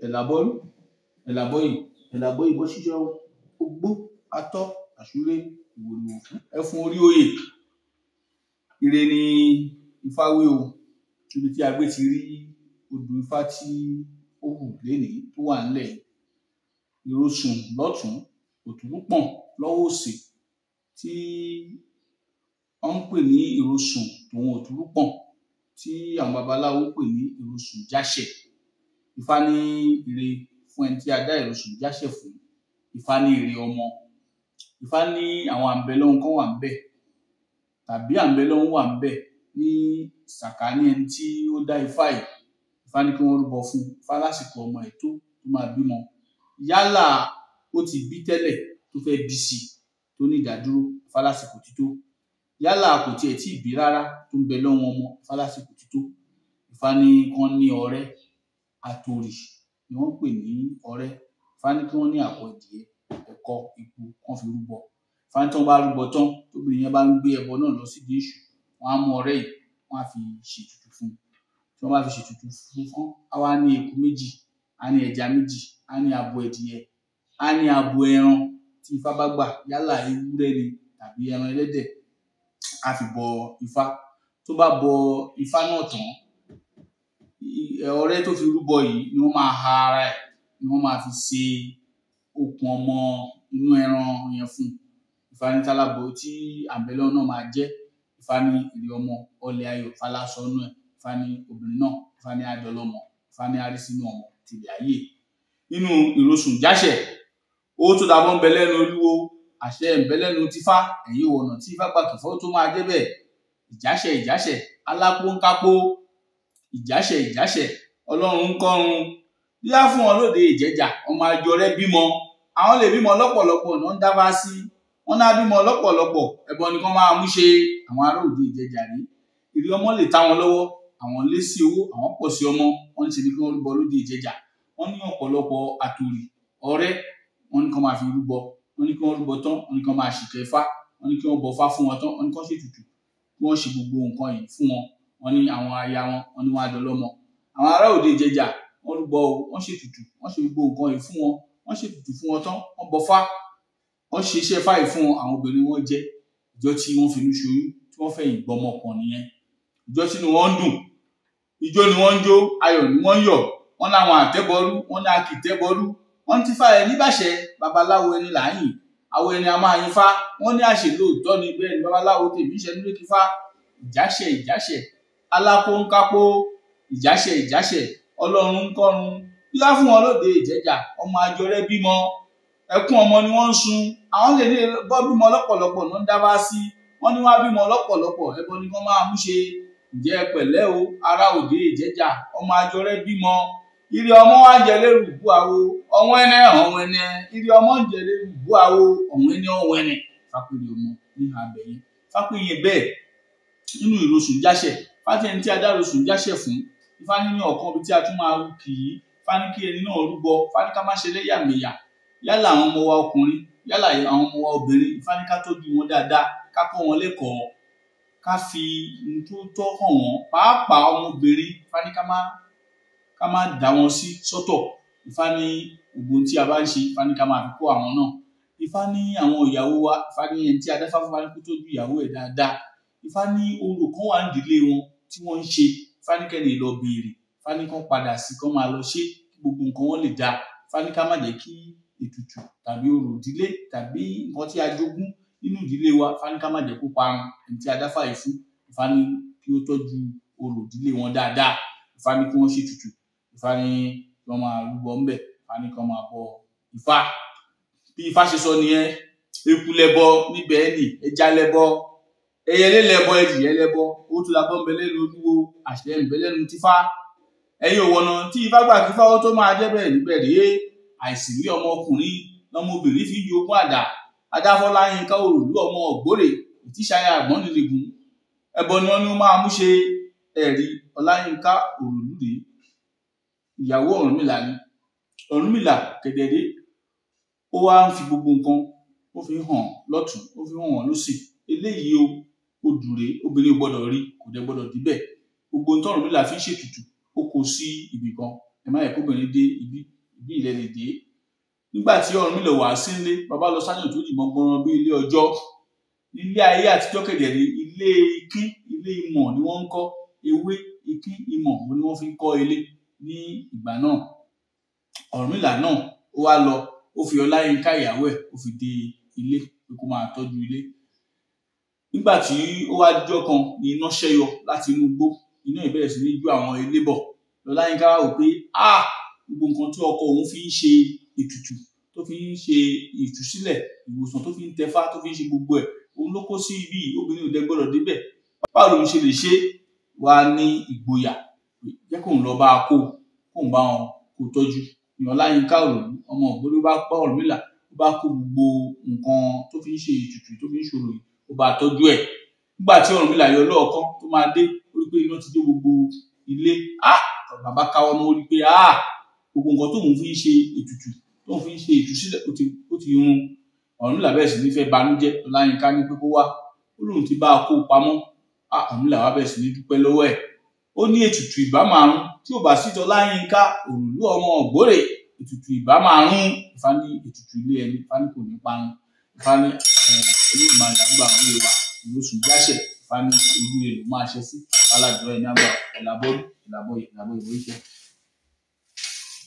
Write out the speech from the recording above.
ẹ̀làbọ́rú ẹ̀làbọ́yì bọ́ ṣíṣọ́ ogbó atọ́ àṣúré ìwòlùwò ẹfun orí oyè. Ire ni Ifá wí o, níbi tí a gbé ti rí odù Ifá tí ó hù lénìí tó wà nílẹ̀. Ìrosùn lọ́tùn, òtúrúpọ̀n lọ́wọ́ òsì tí wọ́n ń pè ní ìrosùn tòun òtúrúpọ̀n tí àwọn babaláwo pè ní ìrosùn jáṣẹ̀. Ifá ní ire fún ẹni tí a dá ìrosùn jáṣẹ̀ fún. Ifá ní ire ọmọ. Ifá ní àwọn àǹbẹ̀lọ́hun kan wà ńbẹ̀ tàbí àǹbẹ̀lọ́hun wà ńbẹ̀ ní sàkání ẹni tí ó dá Ifá yìí. Ifá ní kí wọ́n rúbọ fún un. Ifá lásìkò ọmọ ẹ̀ tó máa bímọ. Yálà ó ti bí tẹ́lẹ̀ tó fẹ́ bí sí tó ní ìdádúró, Ifá lásìkò ti tó. Yálà kò tiẹ̀ tí ì bí rárá tó ń bẹ lọ́wọ́ ọmọ, Ifá lásìkò ti tó. Ifá ní kán ní ọrẹ́ àtòrì ni wọ́n pè ní ọrẹ́. Ifá ní kí wọ́n ní àbọ̀ ìdìẹ, ẹ̀kọ, epo kán fi rúbọ. Ifá ní tí wọ́n bá rúbọ tán, tóbìnrin yẹn bá ń gbé ẹbọ náà lọ sídìí èṣù, wọ́n á mú ọrẹ́ yìí, wọ́n á fi ṣètùtù fún un. Tí wọ́n bá fi ṣètùtù fún un, á wá ní eku méjì, á ní ẹja méjì, á ní abo ẹdìẹ, á ní abo ẹran tí Ifá bá gbà, yálà ewúrẹ́ ni tàbí ẹran ẹlẹ́dẹ̀, á fi bọ Ifá. Tó bá bọ Ifá náà tán, ọrẹ́ tó fi rúbọ yìí ni wọ́n máa ha ara ẹ̀, ni wọ́n máa fi ṣe okùn ọmọ inú ẹran yẹn fún un. Ifá ní tálábọ tí àǹbẹ̀lọ́hun náà máa jẹ́. Ifá ní ire ọmọ, ọlẹ̀ ayọ̀, Ifá lásọ nú ẹ̀. Ifá ní obìnrin náà, Ifá ní adọlọ́mọ, Ifá ní arí sínú ọmọ tìlẹ̀ ayé. Nínú ìrosùn jáṣẹ̀, owó tó dábọ́ ń bẹ lẹ́nu olúwo, àṣẹ ń bẹ lẹ́nu tífá, ẹ̀yin ọ̀nà tí Ifá gbà kìfọ́ tó máa jẹ́ bẹ́ẹ̀. Ìjáṣẹ̀ alápó ń kápó, ìjáṣẹ̀ ọlọ́run ń kọ́run. Díá fún wọn lóde Ìjẹ̀jà, ọmọ àjọrẹ́ bímọ. Àwọn lè bímọ lọ́pọ̀lọpọ̀ náà ń dábàá sí. Wọ́n náà bímọ lọ́pọ̀lọpọ̀, ẹbọ ni kán máa mú ṣe. Àwọn ará òde Ìjẹ̀jà rí. Ire ọmọ lè tá wọn lọ́wọ́, àwọn lé sí owó, àwọn pọ̀ sí ọmọ, wọ́n ń ṣe ní kí wọ́n rúbọ lóde Ìjẹ̀jà. Wọ́n ní ọ̀pọ̀lọpọ̀ àtòrì, ọrẹ́, wọ́n ní kán máa fi rúbọ. Wọ́n ní kí wọ́n rúbọ tán, wọ́n ní kán máa ṣìkẹ́ Ifá. Wọ́n ní kí wọ́n bọ Ifá fún wọn tán, wọ́n ní kán ṣètùtù. Kí wọ́n ṣe gbogbo nǹkan yìí fún wọn. Wọ́n ní àwọn aya wọn, wọ́n ní wọ́n á dọlọ́mọ. Àwọn ará òde Ìjẹ̀jà wọ́n rúbọ o, wọ́n ṣètùtù, wọ́n ṣe gbogbo nǹkan yìí fún wọn. Wọ́n ṣètùtù fún wọn tán, wọ́n bọ Ifá. Wọ́n ṣe iṣẹ́ Ifá yìí fún àwọn obìnrin wọn jẹ́. Ìjọ tí wọ́n finú ṣoyún, tí wọ́n fẹ̀yìn gbọmọ pọ̀n nìyẹn. Ìjọ tí inú wọn ń dùn, ijó ni wọ́n ń jó, ayọ̀ ni wọ́n ń yọ̀. Wọ́n láwọn àtẹ́bọrú, wọ́n ní a kì í tẹ́bọrú. Wọ́n ní tífá ẹni bàṣẹ, babaláwo ẹni là ń yìn. Àwọn ẹni a máa yin Ifá. Wọ́n ní àṣẹ lóòótọ́ ni bẹ́ẹ̀ ni babaláwo tèmi ń ṣẹnu létí Ifá. Ìjáṣẹ̀ alápó ń kápó, ìjáṣẹ̀ ọlọ́run ń kọ́run. Díá fún wọn lóde Ìjẹ̀jà, ọmọ àjọrẹ́ bímọ. Ẹkún ọmọ ni wọ́n ń sun. Àwọn lè ní bọ́ bímọ lọ́pọ̀lọpọ̀ náà ń dábàá sí. Wọ́n ní wọ́n á bímọ lọ́pọ̀lọpọ̀, ẹbọ ni kán máa mú ṣe. Ǹjẹ́ pẹ̀lẹ́ o, ará òde Ìjẹ̀jà, ọmọ àjọrẹ́ bímọ. Ire ọmọ wá ń jẹ lérù bú àwo, ọ̀wọ́n ẹnẹ. Ire ọmọ ń jẹ lérù bú àwo, ọ̀wọ́n ẹnẹ. Fápéye ọmọ ní àbẹ̀yìn. Fápéye bẹ́ẹ̀ nínú ìrosùn jáṣẹ̀. Fáti ẹni tí a dá ìrosùn jáṣẹ̀ fún. Ifá ní ọ̀kan ibi tí a tún máa rú kì í. Ifá ní kí ẹni náà rúbọ. Ifá ní ká má ṣe lẹ́yàmẹ̀yà. Yálà àwọn ọmọ wa ọkùnrin, yálà àwọn ọmọ wa obìnrin. Ifá ní ká tọ́jú wọn dáadáa, ká kọ́ wọn lẹ́kọ̀ọ́, ká fi ohun tó tọ́ hàn wọ́n. Pàápàá ọmọbìnrin, Ifá ní ká má dá wọn sí sọ́tọ̀. Ifá ní gbogbo ohun tí a bá ń ṣe, Ifá ní ká máa fi kọ́ àwọn náà. Ifá ní àwọn ìyàwó wa, Ifá ní ẹni tí a dá Ifá fún, Ifá ní kó tọ́jú ìyàwó ẹ̀ dáadáa. Ifá ní orò kan wà nídìílé wọn tí wọ́n ń ṣe. Ifá ní kẹ́ni lọ béèrè. Ifá ní kán padà sí, kán máa lọ ṣe kí gbogbo nǹkan wọn lè dáa. Ifá ní ká má jẹ́ kí ètùtù tàbí orò ìdílé tàbí nǹkan tí a jogún nínú ìdílé wa, Ifá ní ká má jẹ́ kó parun. Ẹni tí a dá Ifá yìí fún, Ifá ní kí ó tọ́jú orò ìdílé wọn dáadáa. Ifá ní kí wọ́n ṣètùtù. Ifá ní kí wọ́n máa rúbọ ńbẹ̀. Ifá ní kí wọ́n máa bọ Ifá. Bí Ifá ṣe sọ nìyẹn. Eku lẹbọ níbẹ̀ ẹnì, ẹja lẹbọ, ẹyẹlé lẹbọ, ẹdìyẹ lẹbọ. Owó tó dábọ́ ń bẹ lẹ́nu olúwo, àṣẹ ń bẹ lẹ́nu tífá. Ẹ̀yin òwònà tí Ifá gbà kí Ifá ó tó máa jẹ́ bẹ́ẹ̀ níbẹ̀ rèé. Àìsí rí ọmọkùnrin lọmọbìnrin fi ń jogún àdá. Adáfọ́láyínká Òròlú ọmọ Ògbórè, ìtíṣayá Àgbọnnìrègún. Ẹbọ ni wọ́n ní ó máa mú ṣe. Ẹ̀rí Ọláyínká Òròlú rèé. Ìyàwó Ọ̀rúnmìlà ni. Ọ̀rúnmìlà kẹ̀dẹ̀dé, ó wá ń fi gbogbo nǹkan, ó fi hàn lọ́tùn, ó fi hàn lósì. Eléyìí o, odù rèé, obìnrin ò gbọdọ̀ rí, kò dẹ̀ gbọdọ̀ débẹ̀. Gbogbo ohun tí Ọ̀rúnmìlà fi ń ṣètùtù, ó kó sí ibì kan. ẹ má yẹ kóbìnrin dé ibi ilẹ̀ lè dé. Nígbà tí Ọ̀rúnmìlà wá sí ilé, bàbá lọ sáyàn tó dìmọ̀ gbọ̀nràn bí ilé ọjọ́. Nílé ayé àtijọ́ kẹ̀dẹ̀ rí ilé ikín, ilé ìmọ̀ ni wọ́n ń kọ́, ewé ikín ìmọ̀ ni wọ́n fi ń kọ́ ilé ní ìgbà náà. Ọ̀rúnmìlà náà ó wá lọ, ó fi Ọláyínká ìyàwó ẹ̀ ó fi dé ilé pé kó máa tọ́jú ilé. Nígbà tí ó wá dijọ́ kan ni iná ṣẹ́yọ láti inú igbó, iná ìbẹ̀rẹ̀ sí ní jó àwọn ilé bọ̀. Ọláyínká wá wò pé gbogbo nǹkan tí ọkọ òun fi ń ṣe ètùtù, tó fi ń ṣe ìtúsílẹ̀, ìwòsàn, tó fi ń tẹfá, tó fi ń ṣe gbogbo ẹ̀, òun ló kó sí ibi, obìnrin ò dẹ̀ gbọdọ̀ débẹ̀. Báwo lòun ṣe lè ṣe? Wá ní ìgboyà, jẹ́ kóun lọ bá a kóun bá wọn kó tọ́jú. Ni Ọláyínká Òròlú, ọmọ Ògbóni, bá pa Ọ̀rúnmìlà, ó bá kó gbogbo nǹkan tó fi ń ṣe ètùtù, tó fi ń ṣòro yìí, ó bá tọ́jú ẹ̀. Nígbà tí Ọ̀rúnmìlà yọ lọ́ọ̀kan tó máa dé, ó rí pé iná ti dé gbogbo ilé. Bàbá káwọ́ mọ́, ó rí pé gbogbo nǹkan tóun fi ń ṣe ètùtù, tóun fi ń ṣe ìtúsílẹ̀ ó ti run. Ọ̀rúnmìlà bẹ̀rẹ̀ sí ní fẹ́ banújẹ́. Ọláyínká ní pé kó wá, ó lóun ti bá a kó pamọ́. Ọ̀rúnmìlà wá bẹ̀rẹ̀ sí ní dúpẹ́ lọ́wọ́ ẹ̀. Ó ní ètùtù ìbá máa run tí ò bá sí t'Ọláyínká Òròlú ọmọ Ògbórè, ètùtù ìbá máa run. Ifá ní ètùtù ilé ẹni, Ifá ní kò ní parun. Ifá ní Olódùmarè àgbà gbé wa ìlósùn jáṣẹ̀. Ifá ní orí rẹ̀ ló máa ṣẹ́ sí. Aládùúrà ẹni àgbà ẹ̀làbọ́dún ẹ̀làbọ̀yè ẹ̀làbọ̀ ìwé iṣẹ́.